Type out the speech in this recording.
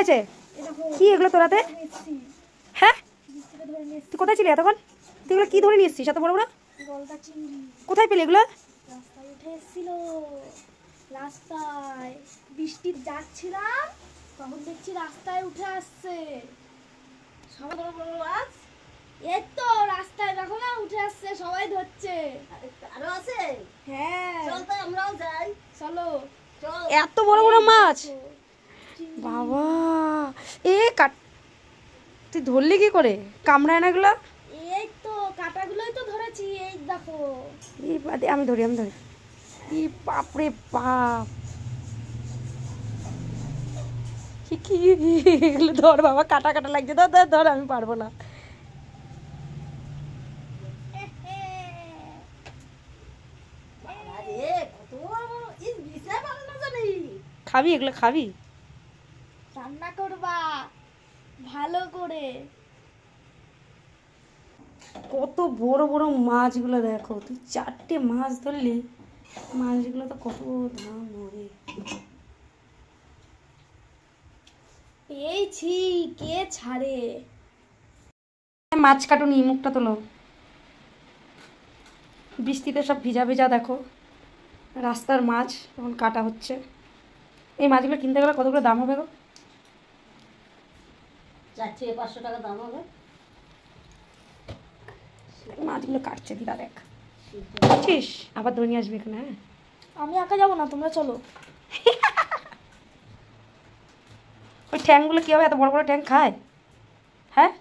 আছে? কি এগুলো তোরাতে? হ্যাঁ, তুই কোথায় ছিলি এতক্ষণ? তুই এগুলো কি ধরে নিয়ে এসছিস এত বড় বড়? কোথায় পেলি এগুলো? রাস্তায় উঠে এসেছিল, রাস্তায় বৃষ্টি যাচ্ছিলাম, তখন দেখছি রাস্তায় উঠে আসছে সবাই বড় বড় মাছ। এই তো রাস্তায় দেখো না উঠে আসছে, সবাই ধরছে। আরো আছে? হ্যাঁ, চল তো আমরাও যাই। চলো। এত বড় বড় মাছ বাবা! তুই ধরলি কি করে? কামড়ায় না এগুলো? এই তো কাঁটাগুলোই তো ধরেছি, এই দেখো। আমি ধরি বাপরে বাপ! কি এগুলো? ধর বাবা, কাটা কাটা লাগছে। ধর ধর ধর, আমি পারবো না। খাবি এগুলো? খাবি? রান্না করবা ভালো করে। কত বড় বড় মাছগুলো দেখো। তুই 4টে মাছ ধরলি, মাছগুলো তো কত দাম হবে। পেয়েছি, কে ছাড়ে। মাছ কাটুনি, মুখটা তোলো। বৃষ্টিতে সব ভিজা ভিজা দেখো। রাস্তার মাছ এখন কাটা হচ্ছে। এই মাছগুলো কিনতে গেলে কতগুলো দাম হবে গো? 400-500 টাকা দাম হবে। মাছগুলো কাটছে দিদা, দেখ বুঝছিস? আবার ধরে নিয়ে আসবি এখানে। হ্যাঁ, আমি একা যাবো না, তোমরা চলো। ওই ঠ্যাংগুলো কী হবে? এত বড় বড় ঠ্যাং খায়? হ্যাঁ,